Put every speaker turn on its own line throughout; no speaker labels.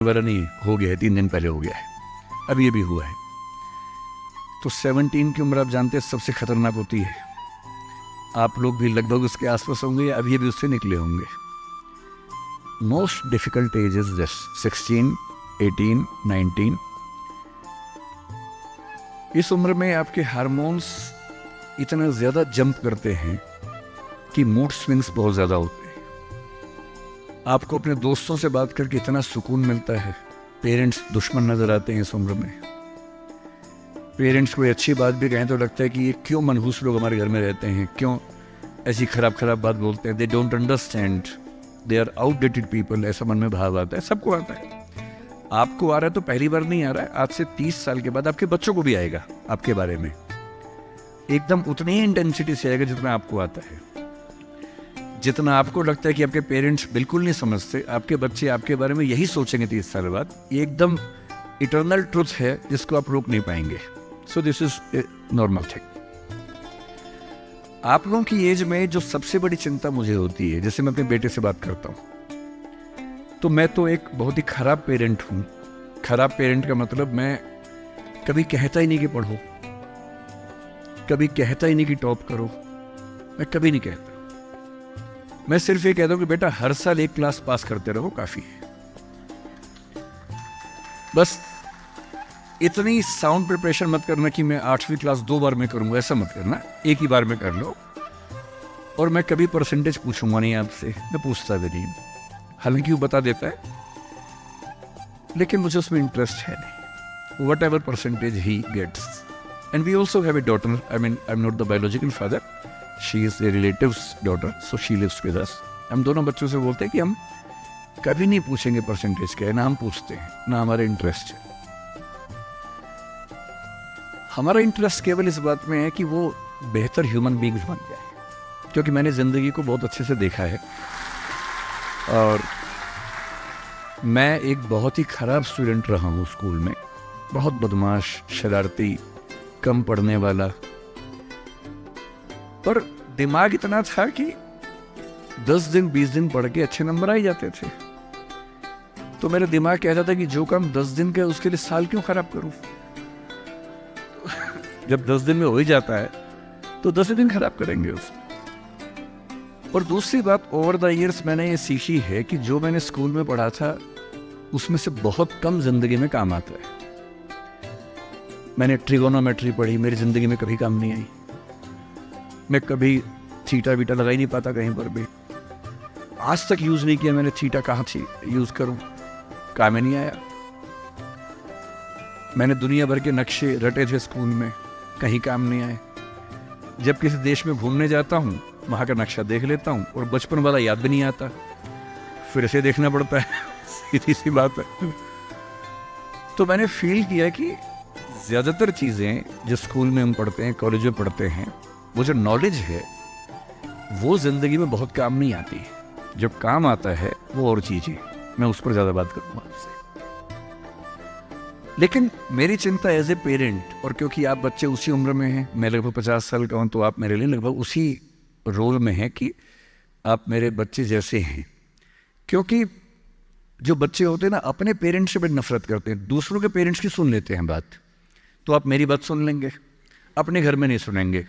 वगैरह नहीं हो गया है, 3 दिन पहले हो गया है, अब ये भी हुआ है। तो 17 की उम्र आप जानते हैं सबसे खतरनाक होती है। आप लोग भी लगभग उसके आसपास होंगे या अभी अभी उससे निकले होंगे। Most difficult age is this 16, 18, 19। इस उम्र में आपके हार्मोन्स इतना ज़्यादा जंप करते हैं कि मूड स्विंग्स बहुत ज़्यादा होते हैं। आपको अपने दोस्तों से बात करके इतना सुकून मिलता है। पेरेंट्स दुश्मन नज़र आते हैं इस उम्र में। पेरेंट्स कोई अच्छी बात भी कहें तो लगता है कि ये क्यों मनहूस लोग हमारे घर में रहते हैं, क्यों ऐसी खराब खराब बात बोलते हैं। They don't understand, they are outdated people, ऐसा मन में भाव आता है। सबको आता है। आपको आ रहा है तो पहली बार नहीं आ रहा है, आज से 30 साल के बाद आपके बच्चों को भी आएगा आपके बारे में, एकदम उतनी ही इंटेंसिटी से आएगा जितना आपको आता है। जितना आपको लगता है कि आपके पेरेंट्स बिल्कुल नहीं समझते, आपके बच्चे आपके बारे में यही सोचेंगे 30 साल बाद। ये एकदम इटर्नल ट्रुथ है जिसको आप रोक नहीं पाएंगे। So this is a normal thing. आप लोगों की एज में जो सबसे बड़ी चिंता मुझे होती है, जैसे मैं अपने बेटे से बात करता हूँ तो मैं तो एक बहुत ही खराब पेरेंट हूँ। खराब पेरेंट का मतलब मैं कभी कहता ही नहीं कि पढ़ो, कभी कहता ही नहीं कि टॉप करो, मैं कभी नहीं कहता। मैं सिर्फ ये कहता हूँ कि बेटा हर साल एक क्लास पास करते रहो, काफी है। बस इतनी साउंड प्रिपरेशन मत करना कि मैं 8वीं क्लास 2 बार में करूंगा, ऐसा मत करना, एक ही बार में कर लो। और मैं कभी परसेंटेज पूछूंगा नहीं आपसे, मैं पूछता भी नहीं, हालांकि वो बता देता है, लेकिन मुझे उसमें इंटरेस्ट है नहीं। वट एवर परसेंटेज ही gets. And we also have a daughter, I mean I am not the biological father, she is a relative's daughter, so she lives with us. हम दोनों बच्चों से बोलते हैं कि हम कभी नहीं पूछेंगे परसेंटेज क्या है, ना हम पूछते हैं, ना हमारा इंटरेस्ट है। हमारा इंटरेस्ट केवल इस बात में है कि वो बेहतर ह्यूमन बींग्स बन जाए, क्योंकि मैंने ज़िंदगी को बहुत अच्छे से देखा है और मैं एक बहुत ही ख़राब स्टूडेंट रहा हूँ स्कूल में। बहुत बदमाश, शरारती, कम पढ़ने वाला, पर दिमाग इतना था कि 10 दिन 20 दिन पढ़ के अच्छे नंबर आ ही जाते थे। तो मेरा दिमाग कहता था कि जो काम 10 दिन का उसके लिए साल क्यों खराब करूं। जब 10 दिन में हो ही जाता है तो 10 दिन खराब करेंगे उसको। और दूसरी बात, ओवर द ईयर्स मैंने ये सीखी है कि जो मैंने स्कूल में पढ़ा था उसमें से बहुत कम जिंदगी में काम आता है। मैंने ट्रिगोनोमेट्री पढ़ी, मेरी जिंदगी में कभी काम नहीं आई। मैं कभी थीटा वीटा लगा ही नहीं पाता कहीं पर भी, आज तक यूज नहीं किया मैंने थीटा, कहाँ थी यूज करूं, काम ही नहीं आया। मैंने दुनिया भर के नक्शे रटे थे स्कूल में, कहीं काम नहीं आए। जब किसी देश में घूमने जाता हूँ वहाँ का नक्शा देख लेता हूँ और बचपन वाला याद भी नहीं आता, फिर से देखना पड़ता है। सीधी सी बात है। तो मैंने फील किया कि ज़्यादातर चीज़ें जो स्कूल में हम पढ़ते हैं, कॉलेज में पढ़ते हैं, वो जो नॉलेज है वो ज़िंदगी में बहुत काम नहीं आती। जब काम आता है वो और चीज़ है, मैं उस पर ज़्यादा बात करूँगा आपसे। लेकिन मेरी चिंता एज ए पेरेंट, और क्योंकि आप बच्चे उसी उम्र में हैं, मैं लगभग 50 साल का हूँ, तो आप मेरे लिए लगभग उसी रोल में हैं कि आप मेरे बच्चे जैसे हैं। क्योंकि जो बच्चे होते हैं ना, अपने पेरेंट्स से बड़ी नफरत करते हैं, दूसरों के पेरेंट्स की सुन लेते हैं बात। तो आप मेरी बात सुन लेंगे, अपने घर में नहीं सुनेंगे।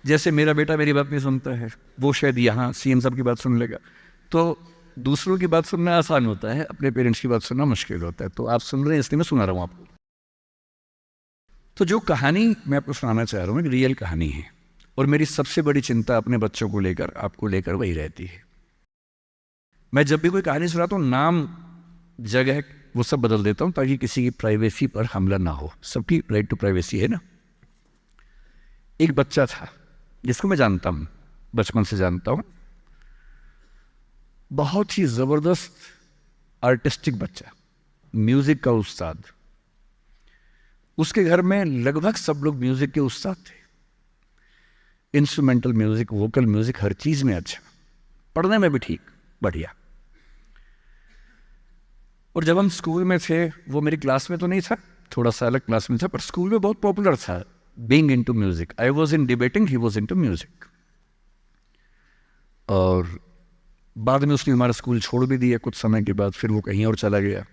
जैसे मेरा बेटा मेरी बात नहीं सुनता है, वो शायद यहाँ सीएम साहब की बात सुन लेगा। तो दूसरों की बात सुनना आसान होता है, अपने पेरेंट्स की बात सुनना मुश्किल होता है। तो आप सुन रहे हैं इसलिए मैं सुना रहा हूँ आपको। तो जो कहानी मैं आपको सुनाना चाह रहा हूँ एक रियल कहानी है, और मेरी सबसे बड़ी चिंता अपने बच्चों को लेकर, आपको लेकर वही रहती है। मैं जब भी कोई कहानी सुनाता हूँ, नाम, जगह, वो सब बदल देता हूँ ताकि किसी की प्राइवेसी पर हमला ना हो। सबकी राइट टू प्राइवेसी है ना। एक बच्चा था जिसको मैं जानता हूँ, बचपन से जानता हूँ, बहुत ही जबरदस्त आर्टिस्टिक बच्चा, म्यूजिक का उस्ताद। उसके घर में लगभग सब लोग म्यूजिक के उस्ताद थे। इंस्ट्रूमेंटल म्यूजिक, वोकल म्यूजिक, हर चीज में अच्छा, पढ़ने में भी ठीक, बढ़िया। और जब हम स्कूल में थे, वो मेरी क्लास में तो नहीं था, थोड़ा सा अलग क्लास में था, पर स्कूल में बहुत पॉपुलर था, being into music. I was in debating, he was into music. और बाद में उसने हमारा स्कूल छोड़ भी दिया कुछ समय के बाद, फिर वो कहीं और चला गया।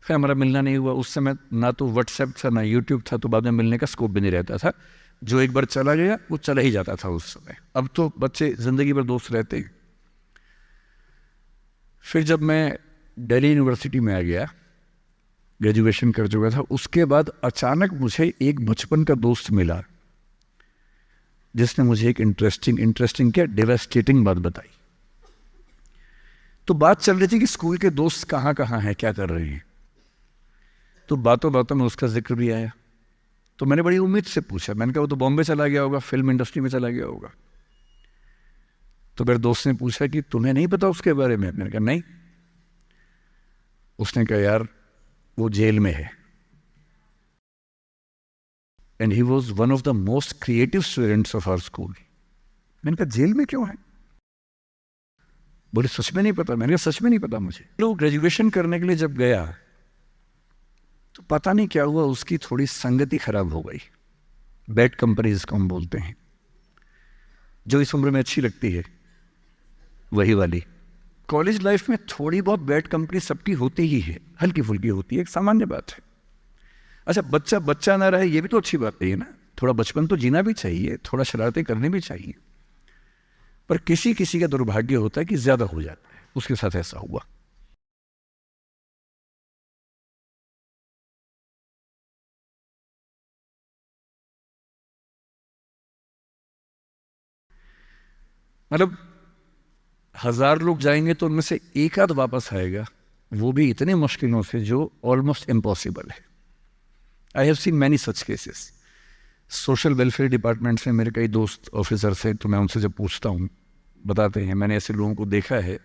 फिर हमारा मिलना नहीं हुआ। उस समय ना तो व्हाट्सएप था ना यूट्यूब था, तो बाद में मिलने का स्कोप भी नहीं रहता था। जो एक बार चला गया वो चला ही जाता था उस समय। अब तो बच्चे ज़िंदगी भर दोस्त रहते हैं। फिर जब मैं दिल्ली यूनिवर्सिटी में आ गया, ग्रेजुएशन कर चुका था, उसके बाद अचानक मुझे एक बचपन का दोस्त मिला जिसने मुझे एक इंटरेस्टिंग क्या डेवास्टेटिंग बात बताई। तो बात चल रही थी कि स्कूल के दोस्त कहाँ कहाँ हैं, क्या कर रहे हैं। तो बातों बातों में उसका जिक्र भी आया। तो मैंने बड़ी उम्मीद से पूछा, मैंने कहा वो तो बॉम्बे चला गया होगा, फिल्म इंडस्ट्री में चला गया होगा। तो मेरे दोस्त ने पूछा कि तुम्हें नहीं पता उसके बारे में? मैंने कहा नहीं। उसने कहा यार वो जेल में है, and he was one of the most creative students of our school. मैंने कहा जेल में क्यों है? बोले सच में नहीं पता। मैंने कहा सच में नहीं पता मुझे। तो ग्रेजुएशन करने के लिए जब गया तो पता नहीं क्या हुआ, उसकी थोड़ी संगति खराब हो गई। बैड कंपनी जिसको हम बोलते हैं, जो इस उम्र में अच्छी लगती है, वही वाली। कॉलेज लाइफ में थोड़ी बहुत बैड कंपनी सबकी होती ही है, हल्की फुल्की होती है, एक सामान्य बात है। अच्छा, बच्चा बच्चा ना रहे ये भी तो अच्छी बात नहीं है ना। थोड़ा बचपन तो जीना भी चाहिए, थोड़ा शरारतें करनी भी चाहिए। पर किसी किसी का दुर्भाग्य होता है कि ज्यादा हो जाता है। उसके साथ ऐसा हुआ। मतलब 1000 लोग जाएंगे तो उनमें से एक आध वापस आएगा, वो भी इतने मुश्किलों से जो ऑलमोस्ट इम्पॉसिबल है। I have seen many such cases. Social welfare department से मेरे कई दोस्त ऑफिसर्स हैं, तो मैं उनसे जब पूछता हूँ बताते हैं मैंने ऐसे लोगों को देखा है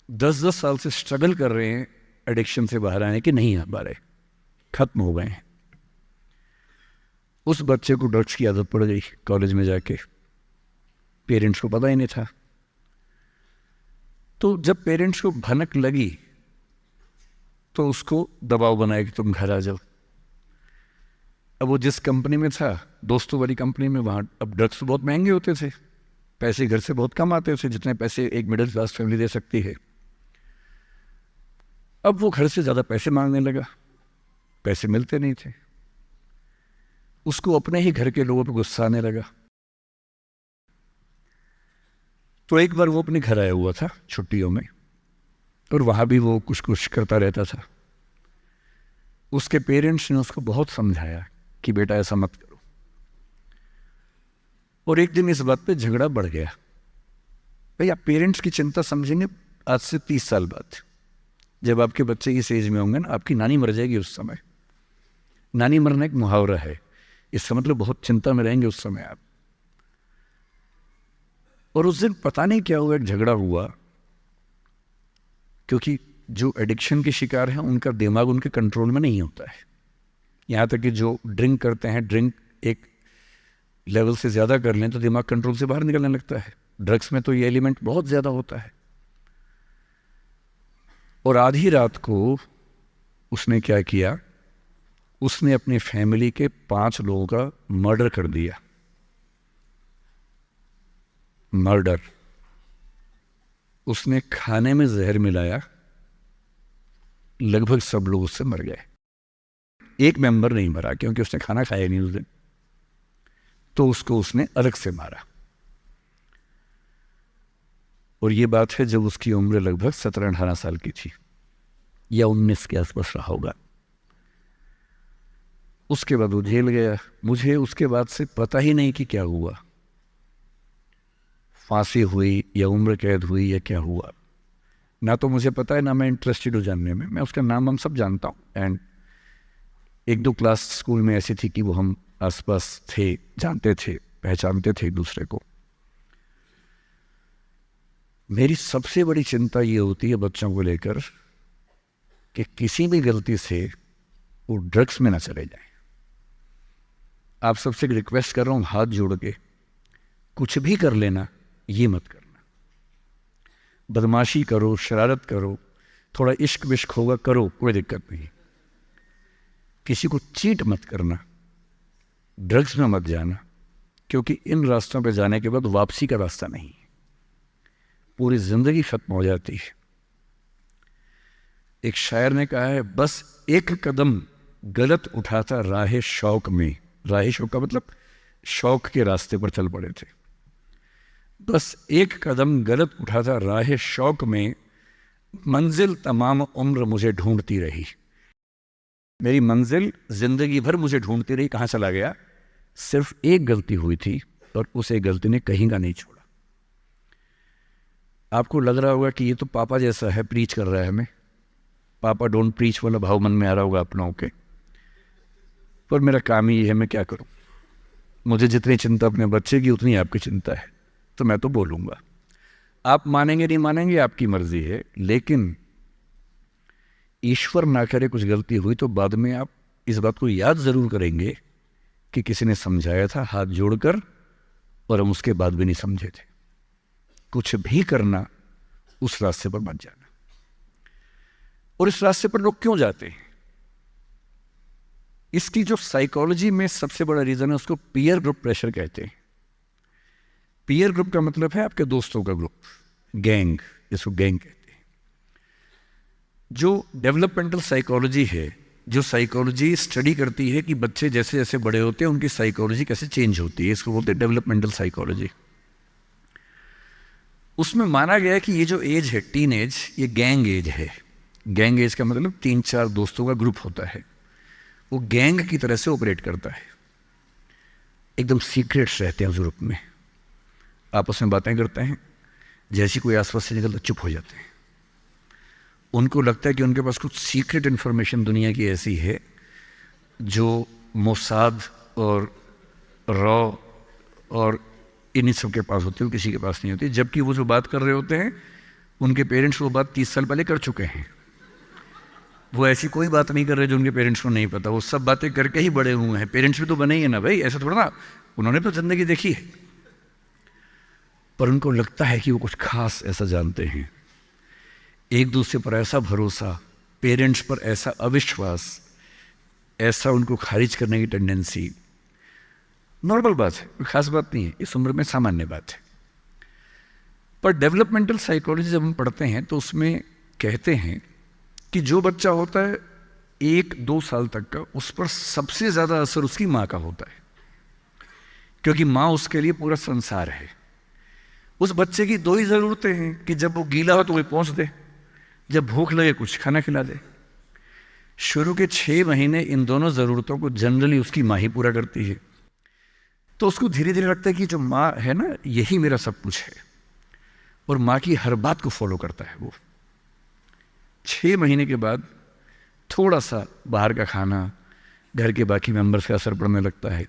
10-10 साल से स्ट्रगल कर रहे हैं एडिक्शन से बाहर आने के, नहीं आ पा रहे, खत्म हो गए हैं। उस बच्चे को ड्रग्स की आदत पड़ गई कॉलेज में जाके, पेरेंट्स को पता ही नहीं था। तो जब पेरेंट्स को भनक लगी तो उसको दबाव बनाया कि तुम घर आ जाओ। अब वो जिस कंपनी में था, दोस्तों वाली कंपनी में, वहाँ अब ड्रग्स बहुत महंगे होते थे, पैसे घर से बहुत कम आते थे, जितने पैसे एक मिडिल क्लास फैमिली दे सकती है। अब वो घर से ज़्यादा पैसे मांगने लगा, पैसे मिलते नहीं थे। उसको अपने ही घर के लोगों पर गुस्सा आने लगा। तो एक बार वो अपने घर आया हुआ था छुट्टियों में, और वहाँ भी वो कुछ कुछ करता रहता था। उसके पेरेंट्स ने उसको बहुत समझाया कि बेटा ऐसा मत करो, और एक दिन इस बात पे झगड़ा बढ़ गया। भाई आप पेरेंट्स की चिंता समझेंगे आज से 30 साल बाद, जब आपके बच्चे इस एज में होंगे ना, आपकी नानी मर जाएगी उस समय। नानी मरना एक मुहावरा है, इसका मतलब बहुत चिंता में रहेंगे उस समय आप। और उस दिन पता नहीं क्या हुआ, एक झगड़ा हुआ, क्योंकि जो एडिक्शन के शिकार हैं उनका दिमाग उनके कंट्रोल में नहीं होता है। यहाँ तक कि जो ड्रिंक करते हैं, ड्रिंक एक लेवल से ज़्यादा कर लें तो दिमाग कंट्रोल से बाहर निकलने लगता है। ड्रग्स में तो ये एलिमेंट बहुत ज़्यादा होता है। और आधी रात को उसने क्या किया, उसने अपनी फैमिली के 5 लोगों का मर्डर कर दिया। मर्डर। उसने खाने में जहर मिलाया, लगभग सब लोग उससे मर गए। एक मेंबर नहीं मरा क्योंकि उसने खाना खाया नहीं उस दिन, तो उसको उसने अलग से मारा। और ये बात है जब उसकी उम्र लगभग 17-18 साल की थी, या 19 के आसपास रहा होगा। उसके बाद वो जेल गया। मुझे उसके बाद से पता ही नहीं कि क्या हुआ, फांसी हुई या उम्र कैद हुई या क्या हुआ, ना तो मुझे पता है ना मैं इंटरेस्टेड हूँ जानने में। मैं उसका नाम हम सब जानता हूँ, एंड 1-2 क्लास स्कूल में ऐसी थी कि वो हम आसपास थे, जानते थे, पहचानते थे एक दूसरे को। मेरी सबसे बड़ी चिंता ये होती है बच्चों को लेकर कि किसी भी गलती से वो ड्रग्स में ना चले जाएं। आप सबसे रिक्वेस्ट कर रहा हूँ हाथ जोड़ के, कुछ भी कर लेना, ये मत करना। बदमाशी करो, शरारत करो, थोड़ा इश्क विश्क होगा करो, कोई दिक्कत नहीं। किसी को चीट मत करना, ड्रग्स में मत जाना, क्योंकि इन रास्तों पे जाने के बाद वापसी का रास्ता नहीं है, पूरी जिंदगी खत्म हो जाती है। एक शायर ने कहा है, बस एक कदम गलत उठाता राह शौक में, राह शौक का मतलब शौक के रास्ते पर चल पड़े थे, बस एक कदम गलत उठाता राह शौक में, मंजिल तमाम उम्र मुझे ढूंढती रही। मेरी मंजिल जिंदगी भर मुझे ढूंढती रही, कहाँ चला गया? सिर्फ एक गलती हुई थी और उस एक गलती ने कहीं का नहीं छोड़ा। आपको लग रहा होगा कि ये तो पापा जैसा है, प्रीच कर रहा है हमें, पापा डोंट प्रीच वाला भाव मन में आ रहा होगा आप लोगों के, पर मेरा काम ही है, मैं क्या करूं? मुझे जितनी चिंता अपने बच्चे की उतनी आपकी चिंता है, तो मैं तो बोलूँगा। आप मानेंगे नहीं मानेंगे आपकी मर्जी है, लेकिन ईश्वर ना करे कुछ गलती हुई तो बाद में आप इस बात को याद ज़रूर करेंगे कि किसी ने समझाया था हाथ जोड़कर और हम उसके बाद भी नहीं समझे थे। कुछ भी करना, उस रास्ते पर मत जाना। और इस रास्ते पर लोग क्यों जाते हैं? इसकी जो साइकोलॉजी में सबसे बड़ा रीज़न है, उसको पीयर ग्रुप प्रेशर कहते हैं। पीयर ग्रुप का मतलब है आपके दोस्तों का ग्रुप, गैंग, जिसको गैंग कहते हैं। जो डेवलपमेंटल साइकोलॉजी है, जो साइकोलॉजी स्टडी करती है कि बच्चे जैसे जैसे बड़े होते हैं उनकी साइकोलॉजी कैसे चेंज होती है, इसको बोलते हैं डेवलपमेंटल साइकोलॉजी। उसमें माना गया है कि ये जो एज है, टीन एज, ये गैंग एज है। गैंग एज का मतलब 3-4 दोस्तों का ग्रुप होता है, वो गैंग की तरह से ऑपरेट करता है। एकदम सीक्रेट्स रहते हैं उस ग्रुप में, आपस में बातें करते हैं, जैसी कोई आसपास से निकलता चुप हो जाते हैं। उनको लगता है कि उनके पास कुछ सीक्रेट इन्फॉर्मेशन दुनिया की ऐसी है जो मोसाद और रॉ और इन्हीं सब के पास होती है, किसी के पास नहीं होती। जबकि वो जो बात कर रहे होते हैं उनके पेरेंट्स वो बात 30 साल पहले कर चुके हैं। वो ऐसी कोई बात नहीं कर रहे जो उनके पेरेंट्स को नहीं पता, वो सब बातें करके ही बड़े हुए हैं। पेरेंट्स भी तो बने ही है ना भाई, ऐसा थोड़ा ना, उन्होंने तो जिंदगी देखी है। पर उनको लगता है कि वो कुछ खास ऐसा जानते हैं। एक दूसरे पर ऐसा भरोसा, पेरेंट्स पर ऐसा अविश्वास, ऐसा उनको खारिज करने की टेंडेंसी, नॉर्मल बात है, कोई खास बात नहीं है, इस उम्र में सामान्य बात है। पर डेवलपमेंटल साइकोलॉजी जब हम पढ़ते हैं तो उसमें कहते हैं कि जो बच्चा होता है 1-2 साल तक का, उस पर सबसे ज़्यादा असर उसकी माँ का होता है, क्योंकि माँ उसके लिए पूरा संसार है। उस बच्चे की 2 ही ज़रूरतें हैं कि जब वो गीला हो तो वो पहुँच दे, जब भूख लगे कुछ खाना खिला दे। शुरू के 6 महीने इन दोनों ज़रूरतों को जनरली उसकी माँ ही पूरा करती है। तो उसको धीरे धीरे लगता है कि जो माँ है ना, यही मेरा सब कुछ है, और माँ की हर बात को फॉलो करता है वो। 6 महीने के बाद थोड़ा सा बाहर का खाना, घर के बाकी मेंबर्स का असर पड़ने लगता है।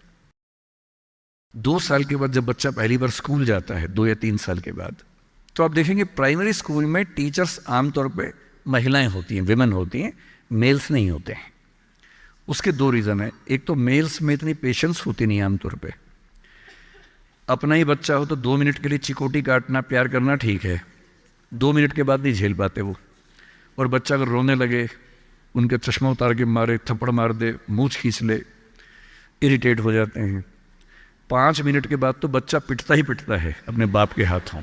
2 साल के बाद जब बच्चा पहली बार स्कूल जाता है, 2 या 3 साल के बाद, तो आप देखेंगे प्राइमरी स्कूल में टीचर्स आमतौर पे महिलाएं होती हैं, विमेन होती हैं, मेल्स नहीं होते हैं। उसके 2 रीज़न है। एक तो मेल्स में इतनी पेशेंस होती नहीं आमतौर पे। अपना ही बच्चा हो तो 2 मिनट के लिए चिकोटी काटना, प्यार करना ठीक है, 2 मिनट के बाद नहीं झेल पाते वो। और बच्चा अगर रोने लगे, उनके चश्मा उतार के मारे, थप्पड़ मार दे, मूंछ खींच ले, इरिटेट हो जाते हैं। 5 मिनट के बाद तो बच्चा पिटता ही पिटता है अपने बाप के हाथों।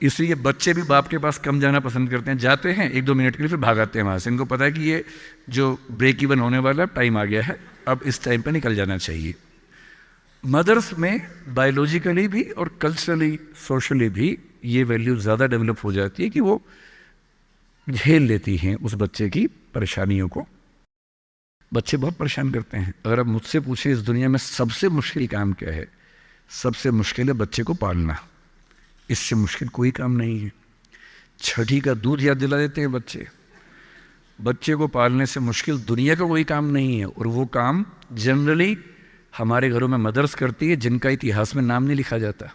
इसलिए बच्चे भी बाप के पास कम जाना पसंद करते हैं, जाते हैं 1-2 मिनट के लिए, फिर भागाते हैं वहाँ से। इनको पता है कि ये जो ब्रेक इवन होने वाला है, टाइम आ गया है, अब इस टाइम पर निकल जाना चाहिए। मदर्स में बायोलॉजिकली भी और कल्चरली, सोशली भी ये वैल्यू ज़्यादा डेवलप हो जाती है कि वो झेल लेती हैं उस बच्चे की परेशानियों को। बच्चे बहुत परेशान करते हैं। अगर आप मुझसे पूछें इस दुनिया में सबसे मुश्किल काम क्या है, सबसे मुश्किल है बच्चे को पालना। इससे मुश्किल कोई काम नहीं है। छठी का दूध याद दिला देते हैं बच्चे। बच्चे को पालने से मुश्किल दुनिया का कोई काम नहीं है, और वो काम जनरली हमारे घरों में मदर्स करती है, जिनका इतिहास में नाम नहीं लिखा जाता,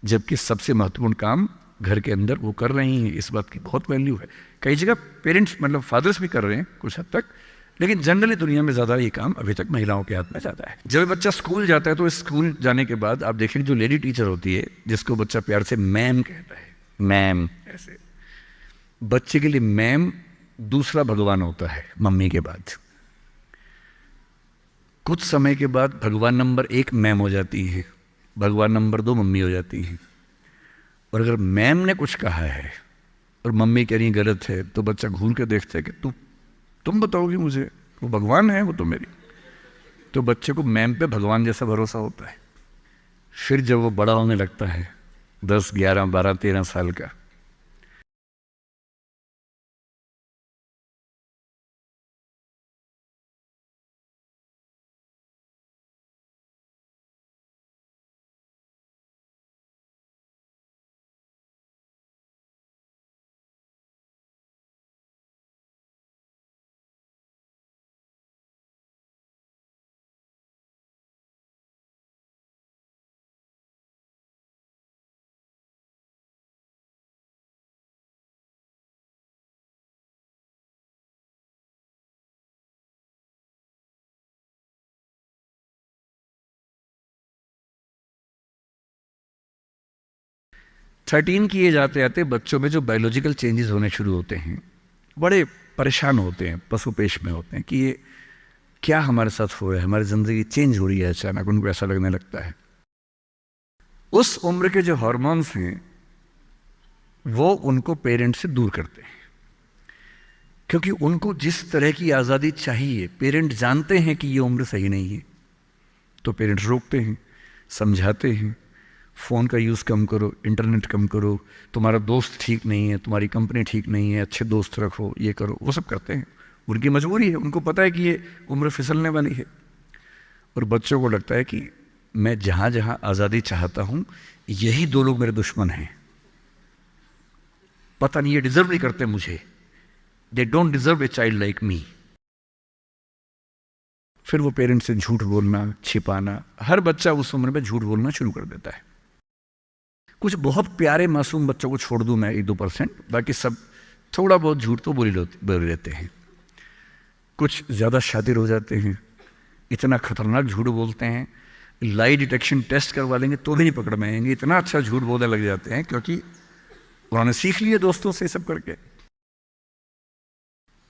जबकि सबसे महत्वपूर्ण काम घर के अंदर वो कर रही हैं। इस बात की बहुत वैल्यू है। कई जगह पेरेंट्स, मतलब फादर्स भी कर रहे हैं कुछ हद तक, लेकिन जनरली दुनिया में ज़्यादा ये काम अभी तक महिलाओं के हाथ में ज़्यादा है। जब बच्चा स्कूल जाता है तो स्कूल जाने के बाद आप देखें जो लेडी टीचर होती है, जिसको बच्चा प्यार से मैम कहता है, मैम, ऐसे बच्चे के लिए मैम दूसरा भगवान होता है मम्मी के बाद। कुछ समय के बाद भगवान नंबर 1 मैम हो जाती है, भगवान नंबर 2 मम्मी हो जाती है। और अगर मैम ने कुछ कहा है और मम्मी कह रही गलत है, तो बच्चा घूर के देखता है कि तुम बताओगी मुझे, वो भगवान है वो तो मेरी। तो बच्चे को मैम पे भगवान जैसा भरोसा होता है। फिर जब वो बड़ा होने लगता है 10, 11, 12, 13 साल का, थर्टीन की एज आते आते बच्चों में जो बायोलॉजिकल चेंजेस होने शुरू होते हैं, बड़े परेशान होते हैं, पशुपेश में होते हैं कि ये क्या हमारे साथ हो रहा है, हमारी ज़िंदगी चेंज हो रही है। अचानक उनको ऐसा लगने लगता है। उस उम्र के जो हार्मोन्स हैं वो उनको पेरेंट से दूर करते हैं, क्योंकि उनको जिस तरह की आज़ादी चाहिए, पेरेंट जानते हैं कि ये उम्र सही नहीं है, तो पेरेंट्स रोकते हैं, समझाते हैं, फ़ोन का यूज़ कम करो, इंटरनेट कम करो, तुम्हारा दोस्त ठीक नहीं है, तुम्हारी कंपनी ठीक नहीं है, अच्छे दोस्त रखो, ये करो, वो सब करते हैं। उनकी मजबूरी है, उनको पता है कि ये उम्र फिसलने वाली है। और बच्चों को लगता है कि मैं जहाँ जहाँ आज़ादी चाहता हूँ, यही दो लोग मेरे दुश्मन हैं, पता नहीं ये डिज़र्व नहीं करते मुझे, they don't deserve a child like me. फिर वो पेरेंट्स से झूठ बोलना, छिपाना, हर बच्चा उस उम्र में झूठ बोलना शुरू कर देता है। कुछ बहुत प्यारे मासूम बच्चों को छोड़ दूं मैं 1-2%, बाकी सब थोड़ा बहुत झूठ तो बोल लेते हैं। कुछ ज़्यादा शातिर हो जाते हैं, इतना खतरनाक झूठ बोलते हैं, लाई डिटेक्शन टेस्ट करवा लेंगे तो भी नहीं पकड़ में आएंगे, इतना अच्छा झूठ बोलने लग जाते हैं, क्योंकि उन्होंने सीख लिया दोस्तों से सब करके।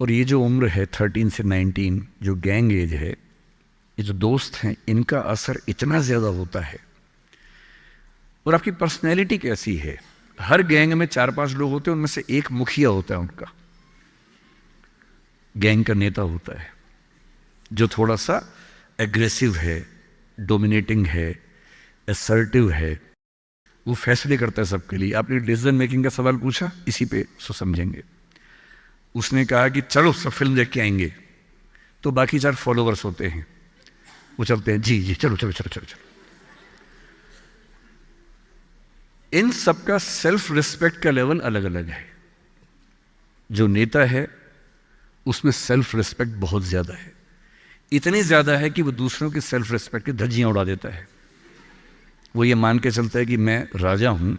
और ये जो उम्र है 13 से 19, जो गैंग एज है, ये जो दोस्त हैं, इनका असर इतना ज़्यादा होता है। और आपकी पर्सनैलिटी कैसी है, हर गैंग में 4-5 लोग होते हैं, उनमें से एक मुखिया होता है, उनका गैंग का नेता होता है, जो थोड़ा सा एग्रेसिव है, डोमिनेटिंग है, असर्टिव है, वो फैसले करता है सबके लिए। आपने डिसीजन मेकिंग का सवाल पूछा, इसी पे सो समझेंगे। उसने कहा कि चलो सब फिल्म देख के आएंगे, तो बाकी 4 फॉलोवर्स होते हैं, वो चलते हैं, जी जी चलो चलो चलो चलो चलो। इन सबका सेल्फ रिस्पेक्ट का लेवल अलग अलग है। जो नेता है उसमें सेल्फ रिस्पेक्ट बहुत ज़्यादा है, इतनी ज़्यादा है कि वो दूसरों की सेल्फ रिस्पेक्ट की धज्जियाँ उड़ा देता है। वो ये मान के चलता है कि मैं राजा हूँ,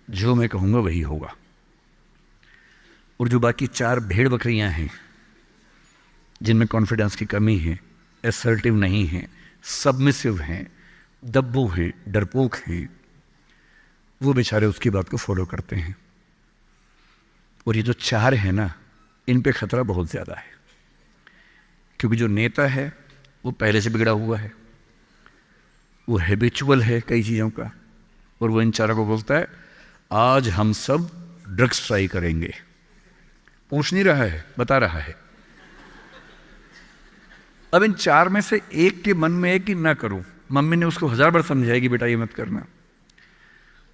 जो मैं कहूँगा वही होगा। और जो बाकी 4 भेड़ बकरियाँ हैं, जिनमें कॉन्फिडेंस की कमी है, असर्टिव नहीं है, सबमिसिव हैं, दब्बू हैं, डरपोक हैं, वो बेचारे उसकी बात को फॉलो करते हैं। और ये जो 4 है ना, इन पे खतरा बहुत ज़्यादा है, क्योंकि जो नेता है वो पहले से बिगड़ा हुआ है, वो हैबिचुअल है कई चीज़ों का, और वो इन 4 को बोलता है आज हम सब ड्रग्स ट्राई करेंगे। पूछ नहीं रहा है, बता रहा है। अब इन 4 में से एक के मन में है कि ना करूं, मम्मी ने उसको 1000 बार समझाएगी बेटा ये मत करना,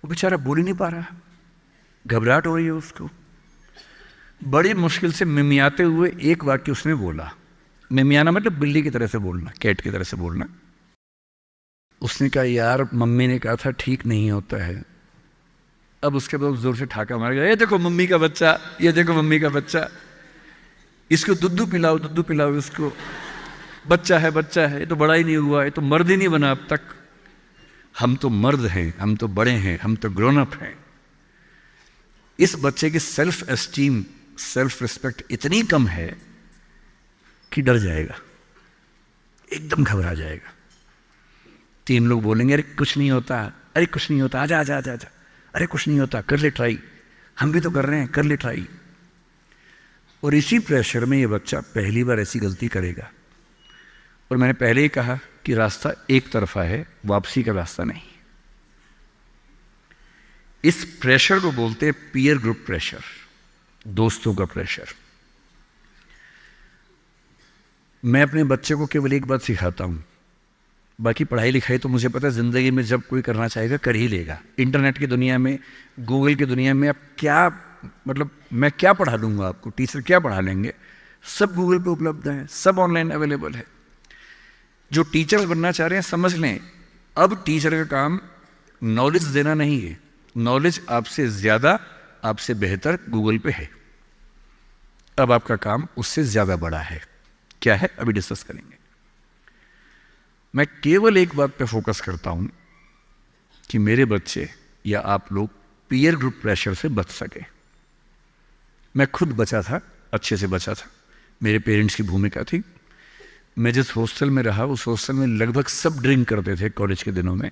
वो बेचारा बोल ही नहीं पा रहा, घबराहट हो रही है उसको। बड़ी मुश्किल से मिमियाते हुए एक वाक्य उसने बोला, मिमियाना मतलब बिल्ली की तरह से बोलना, कैट की तरह से बोलना। उसने कहा यार मम्मी ने कहा था ठीक नहीं होता है। अब उसके बाद जोर से ठाका मार गया, ये देखो मम्मी का बच्चा, ये देखो मम्मी का बच्चा, इसको दुद्धू पिलाओ, दुद्धू पिलाओ इसको, बच्चा है, ये तो बड़ा ही नहीं हुआ, ये तो मर्द ही नहीं बना अब तक। हम तो मर्द हैं, हम तो बड़े हैं, हम तो ग्रोन अप हैं। इस बच्चे की सेल्फ एस्टीम, सेल्फ रिस्पेक्ट इतनी कम है कि डर जाएगा, एकदम घबरा जाएगा। 3 लोग बोलेंगे अरे कुछ नहीं होता, अरे कुछ नहीं होता, आजा आजा आजा आजा, अरे कुछ नहीं होता, कर ले ट्राई, हम भी तो कर रहे हैं, कर ले ट्राई। और इसी प्रेशर में ये बच्चा पहली बार ऐसी गलती करेगा। और मैंने पहले ही कहा कि रास्ता एक तरफा है, वापसी का रास्ता नहीं। इस प्रेशर को बोलते हैं पीयर ग्रुप प्रेशर। दोस्तों का प्रेशर। मैं अपने बच्चे को केवल एक बात सिखाता हूँ, बाकी पढ़ाई लिखाई तो मुझे पता है ज़िंदगी में जब कोई करना चाहेगा कर ही लेगा। इंटरनेट की दुनिया में, गूगल की दुनिया में आप क्या, मतलब मैं क्या पढ़ा दूँगा आपको, टीचर क्या पढ़ा लेंगे, सब गूगल पे उपलब्ध है, सब ऑनलाइन अवेलेबल है। जो टीचर बनना चाह रहे हैं समझ लें, अब टीचर का काम नॉलेज देना नहीं है, नॉलेज आपसे ज़्यादा, आपसे बेहतर गूगल पे है। अब आपका काम उससे ज़्यादा बड़ा है। क्या है अभी डिस्कस करेंगे। मैं केवल एक बात पे फोकस करता हूं कि मेरे बच्चे या आप लोग पीयर ग्रुप प्रेशर से बच सके। मैं खुद बचा था, अच्छे से बचा था। मेरे पेरेंट्स की भूमिका थी। मैं जिस हॉस्टल में रहा उस हॉस्टल में लगभग सब ड्रिंक करते थे कॉलेज के दिनों में,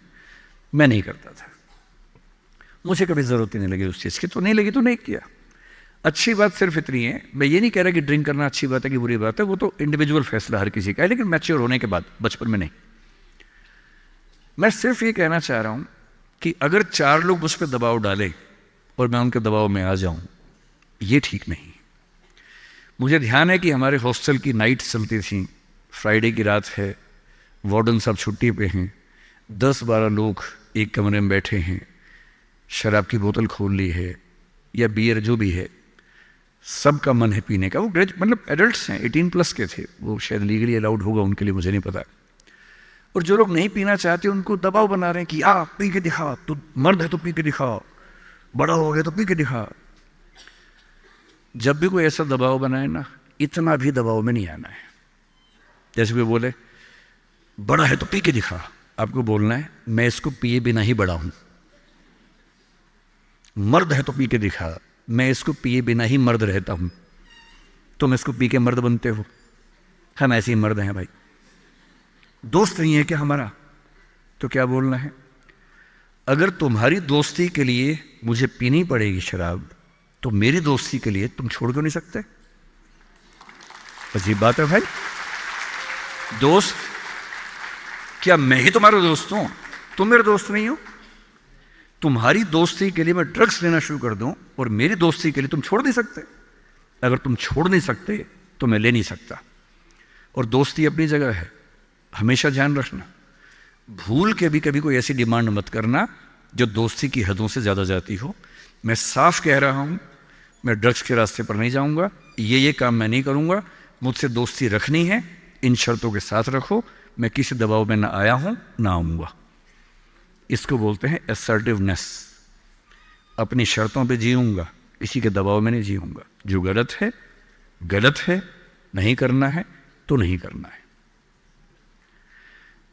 मैं नहीं करता था। मुझे कभी ज़रूरत ही नहीं लगी उस चीज़ की, तो नहीं लगी तो नहीं किया। अच्छी बात सिर्फ इतनी है, मैं ये नहीं कह रहा कि ड्रिंक करना अच्छी बात है कि बुरी बात है, वो तो इंडिविजुअल फैसला हर किसी का है, लेकिन मैच्योर होने के बाद, बचपन में नहीं। मैं सिर्फ ये कहना चाह रहा हूँ कि अगर 4 लोग मुझ पर दबाव डालें और मैं उनके दबाव में आ जाऊँ, ये ठीक नहीं। मुझे ध्यान है कि हमारे हॉस्टल की नाइट चलती थी, फ्राइडे की रात है, वार्डन साहब छुट्टी पे हैं, 10-12 लोग एक कमरे में बैठे हैं, शराब की बोतल खोल ली है या बियर जो भी है, सबका मन है पीने का। वो मतलब एडल्ट्स हैं, 18+ के थे, वो शायद लीगली अलाउड होगा उनके लिए, मुझे नहीं पता। और जो लोग नहीं पीना चाहते उनको दबाव बना रहे हैं कि पी के दिखा, तू मर्द है तो पी के दिखा, बड़ा हो गया तो पी के दिखा। जब भी कोई ऐसा दबाव बनाए ना, इतना भी दबाव में नहीं आना है। जैसे कोई बोले बड़ा है तो पी के दिखा, आपको बोलना है मैं इसको पिए बिना ही बड़ा हूं। मर्द है तो पी के दिखा, मैं इसको पिए बिना ही मर्द रहता हूं। तुम इसको पी के मर्द बनते हो, हम ऐसे ही मर्द हैं भाई। दोस्त नहीं है क्या हमारा, तो क्या बोलना है? अगर तुम्हारी दोस्ती के लिए मुझे पीनी पड़ेगी शराब, तो मेरी दोस्ती के लिए तुम छोड़ क्यों नहीं सकते? अजीब बात है भाई। दोस्त, क्या मैं ही तुम्हारा दोस्त हूं? तुम मेरे दोस्त नहीं हो? तुम्हारी दोस्ती के लिए मैं ड्रग्स लेना शुरू कर दूं और मेरी दोस्ती के लिए तुम छोड़ नहीं सकते? अगर तुम छोड़ नहीं सकते तो मैं ले नहीं सकता। और दोस्ती अपनी जगह है, हमेशा ध्यान रखना। भूल के भी कभी कोई ऐसी डिमांड मत करना जो दोस्ती की हदों से ज़्यादा जाती हो। मैं साफ कह रहा हूं, मैं ड्रग्स के रास्ते पर नहीं जाऊंगा, ये काम मैं नहीं करूंगा। मुझसे दोस्ती रखनी है, इन शर्तों के साथ रखो। मैं किसी दबाव में ना आया हूं ना आऊंगा। इसको बोलते हैं असर्टिवनेस। अपनी शर्तों पे जीऊंगा, किसी के दबाव में नहीं जीऊंगा। जो गलत है गलत है, नहीं करना है तो नहीं करना है।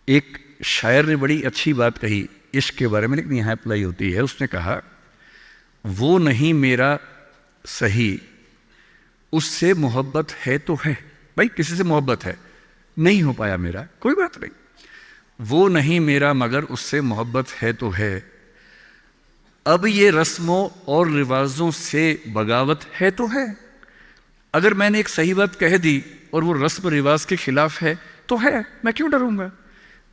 एक शायर ने बड़ी अच्छी बात कही इश्क के बारे में, लेकिन यहाँ अप्लाई होती है। उसने कहा, वो नहीं मेरा सही, उससे मोहब्बत है तो है। भाई किसी से मोहब्बत है, नहीं हो पाया मेरा, कोई बात नहीं। वो नहीं मेरा मगर उससे मोहब्बत है तो है। अब ये रस्मों और रिवाजों से बगावत है तो है। अगर मैंने एक सही बात कह दी और वो रस्म रिवाज के खिलाफ है तो है, मैं क्यों डरूंगा?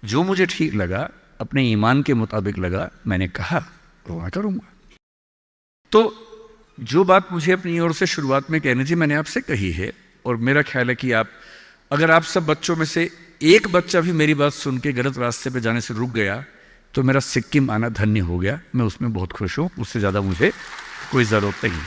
जो मुझे ठीक लगा, अपने ईमान के मुताबिक लगा, मैंने कहा तो मैं करूंगा। तो जो बात मुझे अपनी ओर से शुरुआत में कहनी थी मैंने आपसे कही है। और मेरा ख्याल है कि अगर आप सब बच्चों में से एक बच्चा भी मेरी बात सुन के गलत रास्ते पे जाने से रुक गया तो मेरा सिक्किम आना धन्य हो गया। मैं उसमें बहुत खुश हूँ, उससे ज़्यादा मुझे कोई ज़रूरत नहीं।